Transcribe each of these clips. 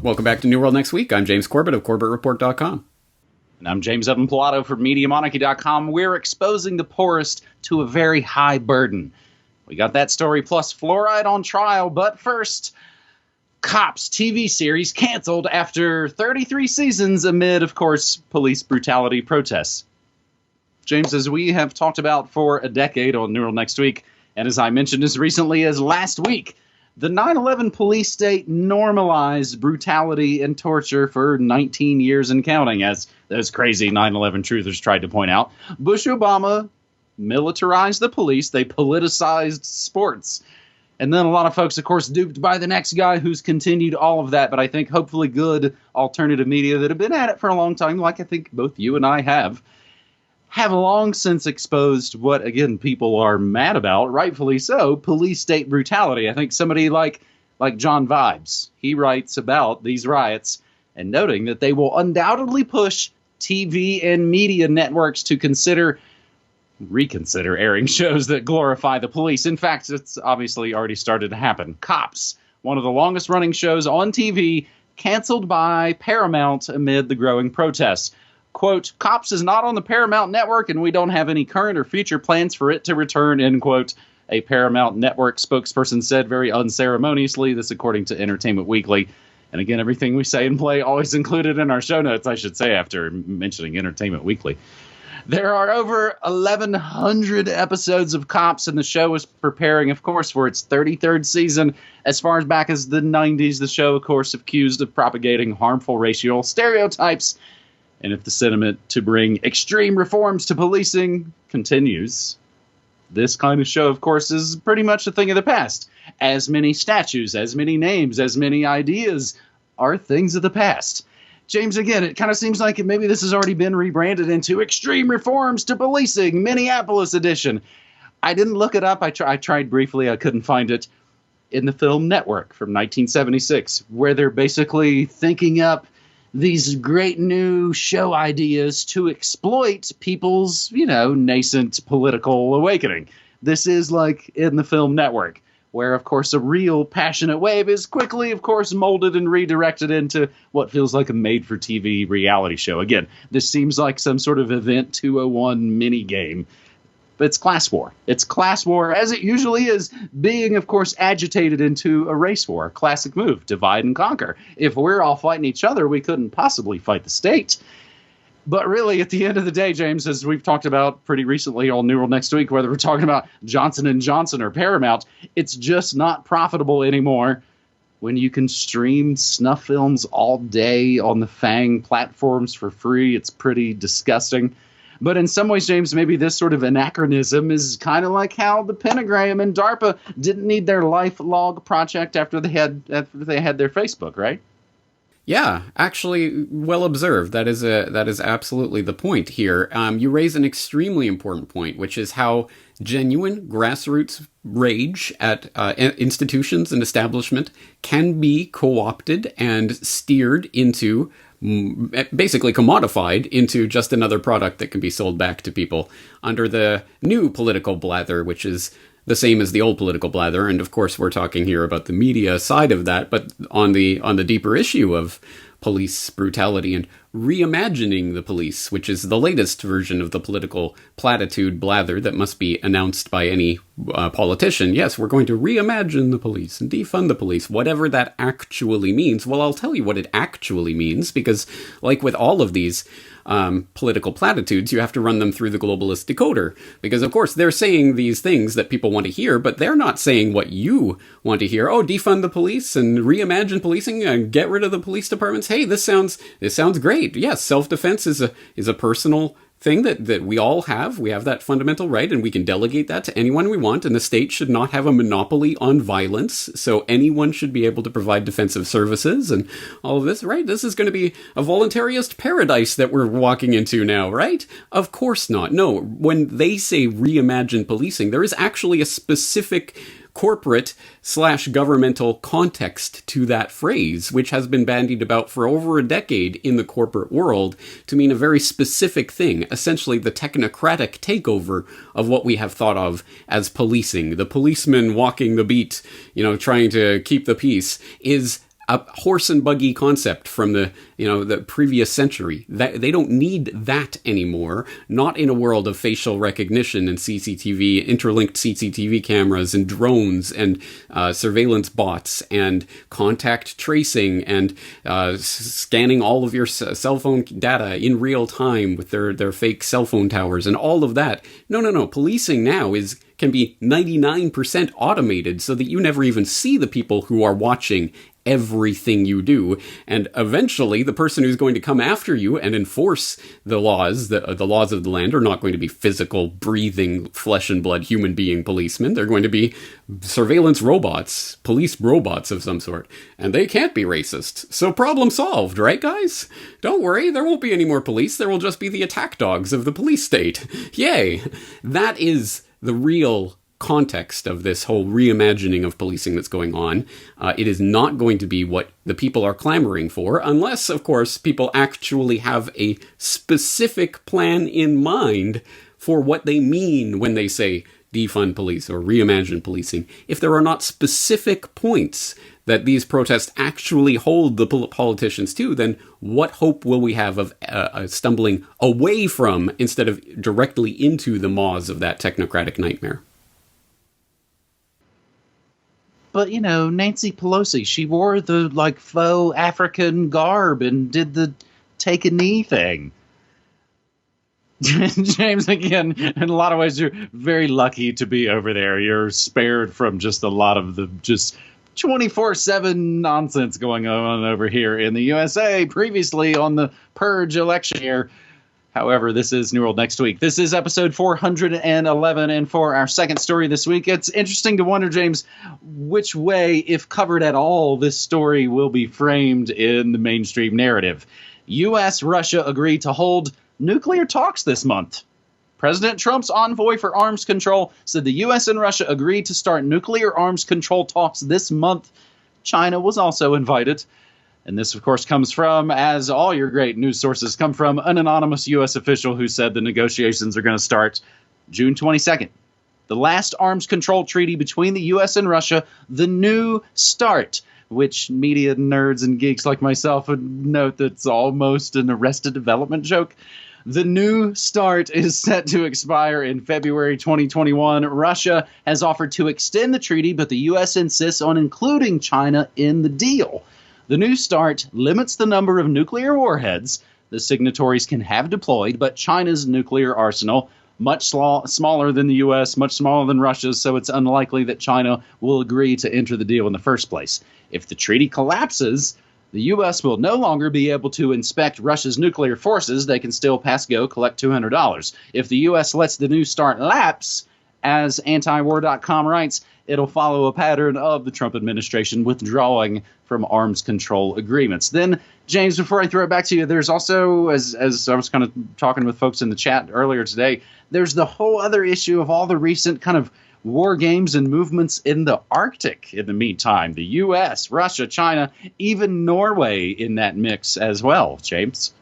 Welcome back to New World Next Week. I'm James Corbett of CorbettReport.com. And I'm James Evan Pilato from MediaMonarchy.com. We're exposing the poorest to a very high burden. We got that story plus fluoride on trial, but first, Cops TV series canceled after 33 seasons amid, of course, police brutality protests. James, as we have talked about for a decade on New World Next Week, and as I mentioned as recently as last week, the 9/11 police state normalized brutality and torture for 19 years and counting, as those crazy 9/11 truthers tried to point out. Bush Obama militarized the police. They politicized sports. And then a lot of folks, of course, duped by the next guy who's continued all of that. But I think hopefully good alternative media that have been at it for a long time, like I think both you and I have long since exposed what, again, people are mad about, rightfully so, police state brutality. I think somebody like John Vibes, he writes about these riots and noting that they will undoubtedly push TV and media networks to reconsider airing shows that glorify the police. In fact, it's obviously already started to happen. Cops, one of the longest running shows on TV, canceled by Paramount amid the growing protests. Quote, Cops is not on the Paramount Network, and we don't have any current or future plans for it to return, end quote. A Paramount Network spokesperson said very unceremoniously, this according to Entertainment Weekly. And again, everything we say and play always included in our show notes, I should say, after mentioning Entertainment Weekly. There are over 1,100 episodes of Cops, and the show is preparing, of course, for its 33rd season. As far as back as the 90s, the show, of course, accused of propagating harmful racial stereotypes. And if the sentiment to bring extreme reforms to policing continues, this kind of show, of course, is pretty much a thing of the past. As many statues, as many names, as many ideas are things of the past. James, again, it kind of seems like maybe this has already been rebranded into Extreme Reforms to Policing, Minneapolis Edition. I didn't look it up. I tried briefly. I couldn't find it. In the film Network from 1976, where they're basically thinking up these great new show ideas to exploit people's, nascent political awakening. This is like in the film Network, where, of course, a real passionate wave is quickly, of course, molded and redirected into what feels like a made-for-TV reality show. Again, this seems like some sort of Event 201 mini-game. But it's class war. It's class war, as it usually is, being, of course, agitated into a race war. A classic move, divide and conquer. If we're all fighting each other, we couldn't possibly fight the state. But really, at the end of the day, James, as we've talked about pretty recently on New World Next Week, whether we're talking about Johnson & Johnson or Paramount, it's just not profitable anymore when you can stream snuff films all day on the FANG platforms for free. It's pretty disgusting. But in some ways, James, maybe this sort of anachronism is kind of like how the Pentagram and DARPA didn't need their life log project after they had their Facebook, right? Yeah, actually, well observed. That is absolutely the point here. You raise an extremely important point, which is how genuine grassroots rage at institutions and establishment can be co-opted and steered into, basically commodified into just another product that can be sold back to people under the new political blather, which is the same as the old political blather. And of course, we're talking here about the media side of that, but on the deeper issue of police brutality and reimagining the police, which is the latest version of the political platitude blather that must be announced by any politician. Yes, we're going to reimagine the police and defund the police, whatever that actually means. Well, I'll tell you what it actually means, because like with all of these political platitudes, you have to run them through the globalist decoder. Because, of course, they're saying these things that people want to hear, but they're not saying what you want to hear. Oh, defund the police and reimagine policing and get rid of the police departments. Hey, this sounds great. Yes, self-defense is a personal thing that we all have. We have that fundamental right, and we can delegate that to anyone we want, and the state should not have a monopoly on violence, so anyone should be able to provide defensive services and all of this, right? This is going to be a voluntarist paradise that we're walking into now, right? Of course not. No, when they say reimagine policing, there is actually a specific corporate/governmental context to that phrase, which has been bandied about for over a decade in the corporate world to mean a very specific thing, essentially the technocratic takeover of what we have thought of as policing. The policeman walking the beat, trying to keep the peace, is a horse and buggy concept from the previous century. That they don't need that anymore. Not in a world of facial recognition and CCTV, interlinked CCTV cameras and drones and surveillance bots and contact tracing and scanning all of your cell phone data in real time with their fake cell phone towers and all of that. No. Policing now can be 99% automated so that you never even see the people who are watching everything you do. And eventually, the person who's going to come after you and enforce the laws, the laws of the land, are not going to be physical, breathing, flesh and blood human being policemen. They're going to be surveillance robots, police robots of some sort. And they can't be racist. So problem solved, right, guys? Don't worry, there won't be any more police. There will just be the attack dogs of the police state. Yay! That is the real context of this whole reimagining of policing that's going on. It is not going to be what the people are clamoring for, unless, of course, people actually have a specific plan in mind for what they mean when they say defund police or reimagine policing. If there are not specific points that these protests actually hold the politicians to, then what hope will we have of stumbling away from instead of directly into the maws of that technocratic nightmare? But, Nancy Pelosi, she wore the, faux African garb and did the take a knee thing. James, again, in a lot of ways, you're very lucky to be over there. You're spared from just a lot of the just 24/7 nonsense going on over here in the USA, previously on the Purge election year. However, this is New World Next Week. This is episode 411, and for our second story this week, it's interesting to wonder, James, which way, if covered at all, this story will be framed in the mainstream narrative. U.S. Russia agree to hold nuclear talks this month. President Trump's envoy for arms control said the U.S. and Russia agreed to start nuclear arms control talks this month. China was also invited. And this, of course, comes from, as all your great news sources come from, an anonymous U.S. official who said the negotiations are going to start June 22nd. The last arms control treaty between the U.S. and Russia, the New START, which media nerds and geeks like myself would note that's almost an Arrested Development joke. The New START is set to expire in February 2021. Russia has offered to extend the treaty, but the U.S. insists on including China in the deal. The New START limits the number of nuclear warheads the signatories can have deployed, but China's nuclear arsenal, much smaller than the U.S., much smaller than Russia's, so it's unlikely that China will agree to enter the deal in the first place. If the treaty collapses, the U.S. will no longer be able to inspect Russia's nuclear forces. They can still pass go, collect $200. If the U.S. lets the New START lapse, as antiwar.com writes, it'll follow a pattern of the Trump administration withdrawing from arms control agreements. Then, James, before I throw it back to you, there's also, as I was kind of talking with folks in the chat earlier today, there's the whole other issue of all the recent kind of war games and movements in the Arctic in the meantime. The U.S., Russia, China, even Norway in that mix as well, James.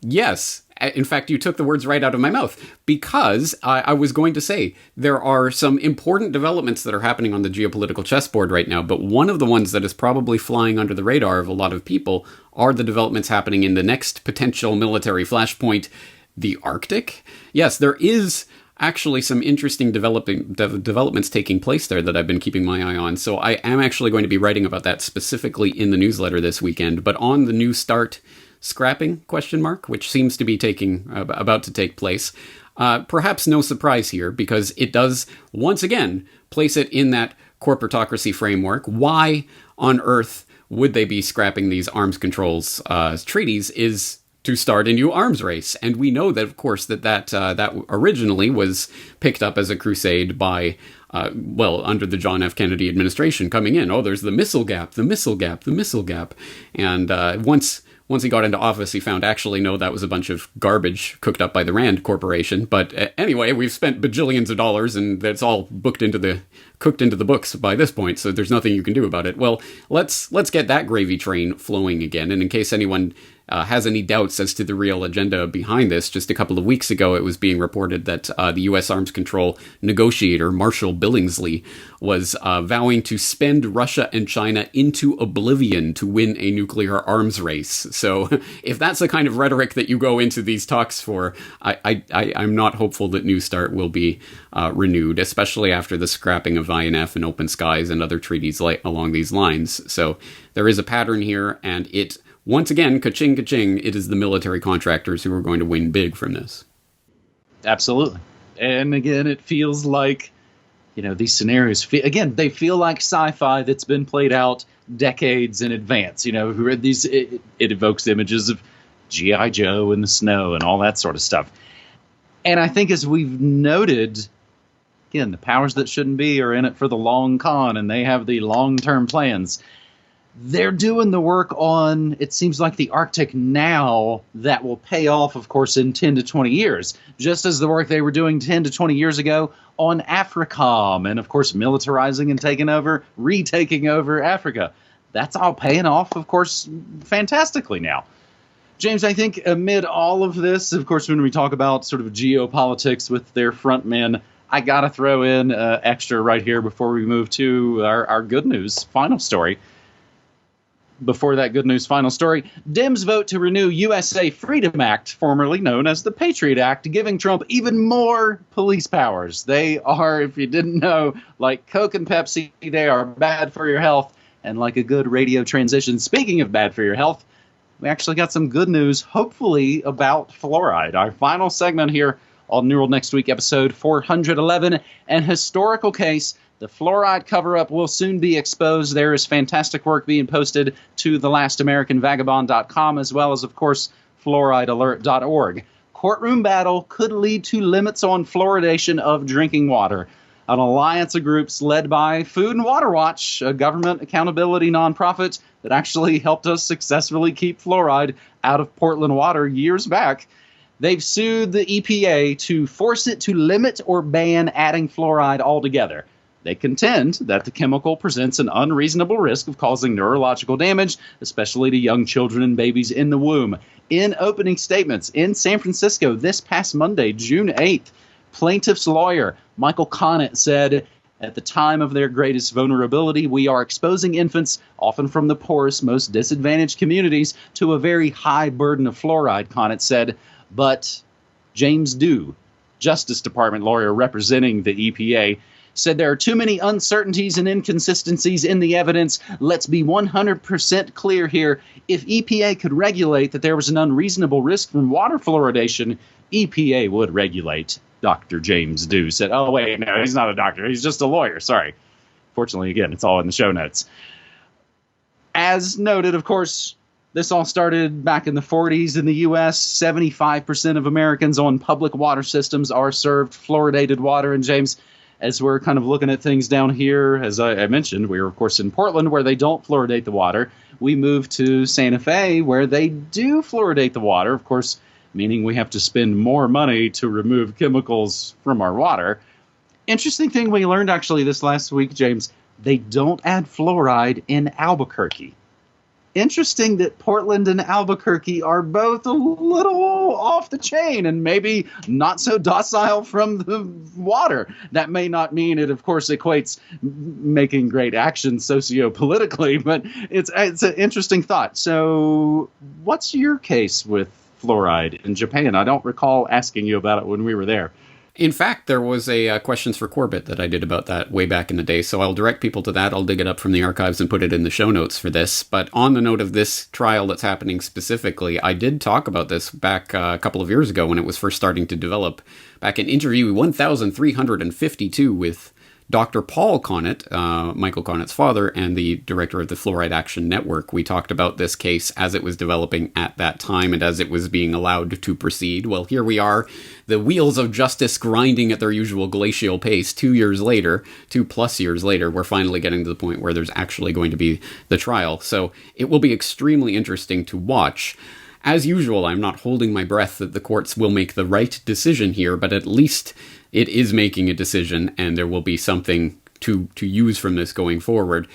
Yes. In fact, you took the words right out of my mouth, because I was going to say there are some important developments that are happening on the geopolitical chessboard right now, but one of the ones that is probably flying under the radar of a lot of people are the developments happening in the next potential military flashpoint, the Arctic. Yes, there is actually some interesting developments taking place there that I've been keeping my eye on, so I am actually going to be writing about that specifically in the newsletter this weekend. But on the New START scrapping, which seems to be about to take place. Perhaps no surprise here, because it does, once again, place it in that corporatocracy framework. Why on earth would they be scrapping these arms controls treaties is to start a new arms race. And we know that, of course, that originally was picked up as a crusade by under the John F. Kennedy administration coming in. Oh, there's the missile gap. And once he got into office, he found, actually, no, that was a bunch of garbage cooked up by the Rand Corporation. But anyway, we've spent bajillions of dollars, and that's all cooked into the books by this point, so there's nothing you can do about it. Well, let's get that gravy train flowing again. And in case anyone has any doubts as to the real agenda behind this. Just a couple of weeks ago, it was being reported that the U.S. arms control negotiator, Marshall Billingsley, was vowing to spend Russia and China into oblivion to win a nuclear arms race. So if that's the kind of rhetoric that you go into these talks for, I'm not hopeful that New START will be renewed, especially after the scrapping of INF and Open Skies and other treaties along these lines. So there is a pattern here, and it, once again, ka-ching, ka-ching, it is the military contractors who are going to win big from this. Absolutely. And again, it feels like, these scenarios, they feel like sci-fi that's been played out decades in advance. It evokes images of G.I. Joe in the snow and all that sort of stuff. And I think, as we've noted, again, the powers that shouldn't be are in it for the long con, and they have the long-term plans. They're doing the work on, it seems like, the Arctic now that will pay off, of course, in 10 to 20 years, just as the work they were doing 10 to 20 years ago on AFRICOM and, of course, militarizing and retaking over Africa. That's all paying off, of course, fantastically now. James, I think amid all of this, of course, when we talk about sort of geopolitics with their front men, I got to throw in extra right here before we move to our good news final story. Before that good news final story, Dems vote to renew USA Freedom Act, formerly known as the Patriot Act, giving Trump even more police powers. They are, if you didn't know, like Coke and Pepsi, they are bad for your health. And like a good radio transition, speaking of bad for your health, we actually got some good news, hopefully, about fluoride. Our final segment here on New World Next Week, episode 411, an historical case. The fluoride cover-up will soon be exposed. There is fantastic work being posted to thelastamericanvagabond.com, as well as, of course, fluoridealert.org. Courtroom battle could lead to limits on fluoridation of drinking water. An alliance of groups led by Food and Water Watch, a government accountability nonprofit that actually helped us successfully keep fluoride out of Portland water years back. They've sued the EPA to force it to limit or ban adding fluoride altogether. They contend that the chemical presents an unreasonable risk of causing neurological damage, especially to young children and babies in the womb. In opening statements in San Francisco this past Monday, June 8th, plaintiff's lawyer Michael Connett said, "At the time of their greatest vulnerability, we are exposing infants, often from the poorest, most disadvantaged communities, to a very high burden of fluoride," Connett said. But James Dew, Justice Department lawyer representing the EPA, said there are too many uncertainties and inconsistencies in the evidence. Let's be 100% clear here. If EPA could regulate that there was an unreasonable risk from water fluoridation, EPA would regulate. Dr. James Dew said, "Oh, wait, no, he's not a doctor. He's just a lawyer. Sorry." Fortunately, again, it's all in the show notes. As noted, of course, this all started back in the 40s in the U.S. 75% of Americans on public water systems are served fluoridated water. And James, as we're kind of looking at things down here, as I mentioned, we were, of course, in Portland, where they don't fluoridate the water. We moved to Santa Fe, where they do fluoridate the water, of course, meaning we have to spend more money to remove chemicals from our water. Interesting thing we learned, actually, this last week, James, they don't add fluoride in Albuquerque. Interesting that Portland and Albuquerque are both a little off the chain and maybe not so docile from the water. That may not mean it, of course, equates making great action socio-politically, but it's an interesting thought. So what's your case with fluoride in Japan? I don't recall asking you about it when we were there. In fact, there was a Questions for Corbett that I did about that way back in the day, so I'll direct people to that. I'll dig it up from the archives and put it in the show notes for this. But on the note of this trial that's happening specifically, I did talk about this back a couple of years ago when it was first starting to develop. Back in interview 1352 with Dr. Paul Connett, Michael Connett's father, and the director of the Fluoride Action Network. We talked about this case as it was developing at that time and as it was being allowed to proceed. Well, here we are, the wheels of justice grinding at their usual glacial pace 2 years later, 2+ years later, we're finally getting to the point where there's actually going to be the trial. So it will be extremely interesting to watch. As usual, I'm not holding my breath that the courts will make the right decision here, but at least it is making a decision, and there will be something to use from this going forward.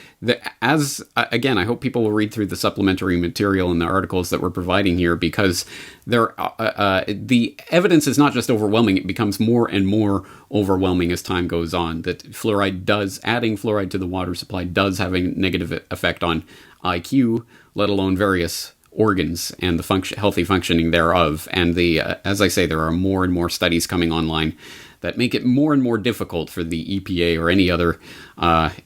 Again, I hope people will read through the supplementary material and the articles that we're providing here, because the evidence is not just overwhelming, it becomes more and more overwhelming as time goes on, that adding fluoride to the water supply does have a negative effect on IQ, let alone various organs and the healthy functioning thereof. And as I say, there are more and more studies coming online that make it more and more difficult for the EPA or any other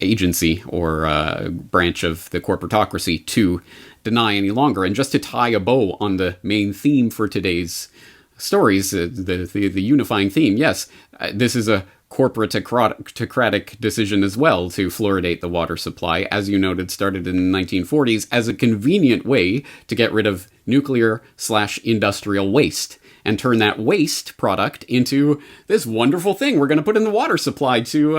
agency or branch of the corporatocracy to deny any longer. And just to tie a bow on the main theme for today's stories, the unifying theme, yes, this is a corporatocratic decision as well to fluoridate the water supply, as you noted, started in the 1940s as a convenient way to get rid of nuclear/industrial waste and turn that waste product into this wonderful thing we're going to put in the water supply to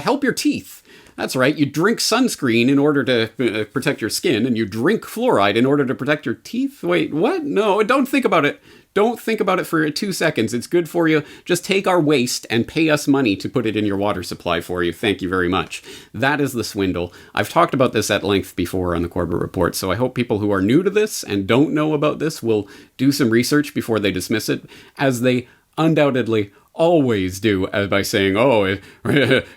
help your teeth. That's right, you drink sunscreen in order to protect your skin, and you drink fluoride in order to protect your teeth? Wait, what? No, don't think about it. Don't think about it for 2 seconds. It's good for you. Just take our waste and pay us money to put it in your water supply for you. Thank you very much. That is the swindle. I've talked about this at length before on the Corbett Report, so I hope people who are new to this and don't know about this will do some research before they dismiss it, as they undoubtedly always do, by saying, "Oh,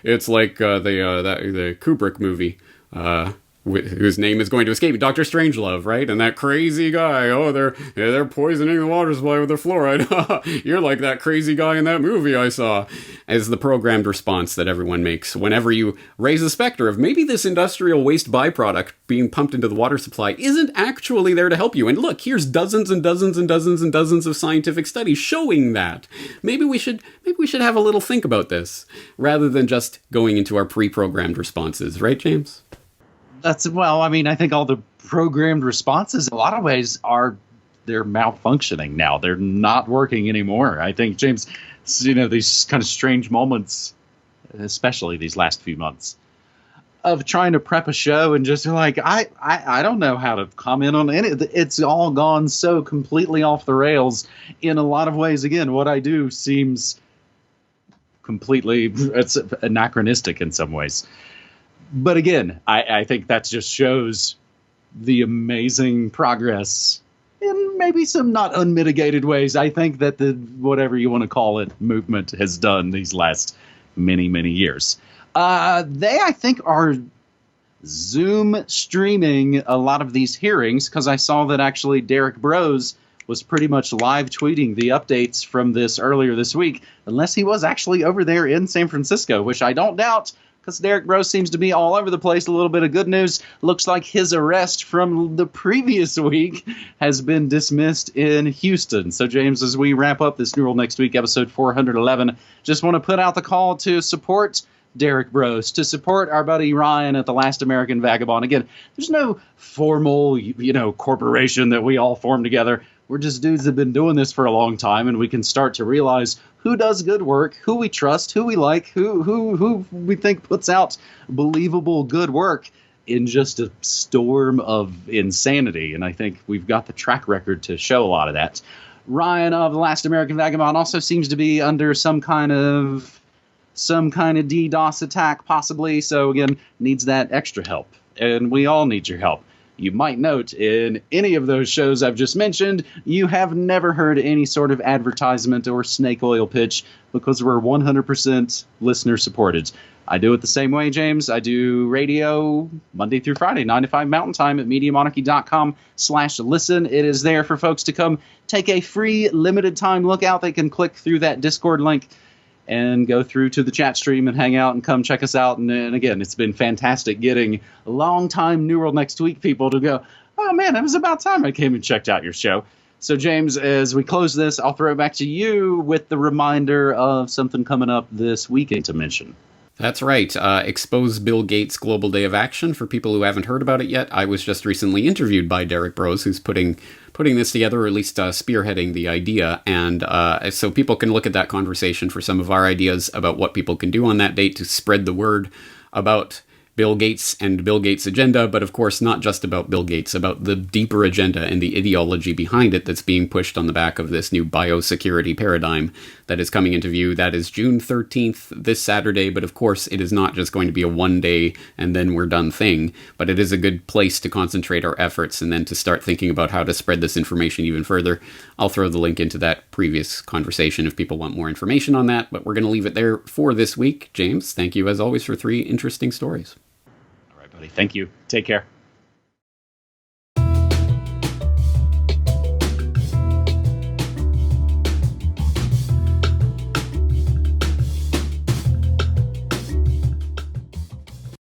it's like the Kubrick movie." Whose name is going to escape me, Dr. Strangelove, right? And that crazy guy, they're poisoning the water supply with their fluoride. You're like that crazy guy in that movie I saw. As the programmed response that everyone makes whenever you raise the specter of maybe this industrial waste byproduct being pumped into the water supply isn't actually there to help you. And look, here's dozens and dozens and dozens and dozens of scientific studies showing that. Maybe we should have a little think about this, rather than just going into our pre-programmed responses, right, James? I think all the programmed responses, in a lot of ways, they're malfunctioning now. They're not working anymore. I think, James, these kind of strange moments, especially these last few months, of trying to prep a show and just like, I don't know how to comment on any. It's all gone so completely off the rails in a lot of ways. Again, what I do seems it's anachronistic in some ways. But again, I think that just shows the amazing progress in maybe some not unmitigated ways. I think that the, whatever you want to call it, movement has done these last many, many years. They, I think, are Zoom streaming a lot of these hearings, because I saw that actually Derrick Broze was pretty much live tweeting the updates from this earlier this week, unless he was actually over there in San Francisco, which I don't doubt, because Derrick Broze seems to be all over the place. A little bit of good news. Looks like his arrest from the previous week has been dismissed in Houston. So, James, as we wrap up this New World Next Week, episode 411, just want to put out the call to support Derrick Broze, to support our buddy Ryan at the Last American Vagabond. Again, there's no formal, corporation that we all form together. We're just dudes that have been doing this for a long time, and we can start to realize who does good work, who we trust, who we like, who we think puts out believable good work in just a storm of insanity. And I think we've got the track record to show a lot of that. Ryan of The Last American Vagabond also seems to be under some kind of DDoS attack, possibly. So again, needs that extra help. And we all need your help. You might note in any of those shows I've just mentioned, you have never heard any sort of advertisement or snake oil pitch, because we're 100% listener supported. I do it the same way, James. I do radio Monday through Friday, 9 to 5 Mountain Time at MediaMonarchy.com/listen. It is there for folks to come take a free limited time look out. They can click through that Discord link and go through to the chat stream and hang out and come check us out. And again, it's been fantastic getting long-time New World Next Week people to go, oh man, it was about time I came and checked out your show. So James, as we close this, I'll throw it back to you with the reminder of something coming up this weekend to mention. That's right. Expose Bill Gates Global Day of Action. For people who haven't heard about it yet, I was just recently interviewed by Derrick Broze, who's putting this together, or at least spearheading the idea. And so people can look at that conversation for some of our ideas about what people can do on that date to spread the word about Bill Gates and Bill Gates' agenda, but of course not just about Bill Gates, about the deeper agenda and the ideology behind it that's being pushed on the back of this new biosecurity paradigm that is coming into view. That is June 13th, this Saturday, but of course it is not just going to be a one day and then we're done thing, but it is a good place to concentrate our efforts and then to start thinking about how to spread this information even further. I'll throw the link into that previous conversation if people want more information on that, but we're going to leave it there for this week. James, thank you as always for 3 interesting stories. All right, buddy. Thank you. Take care.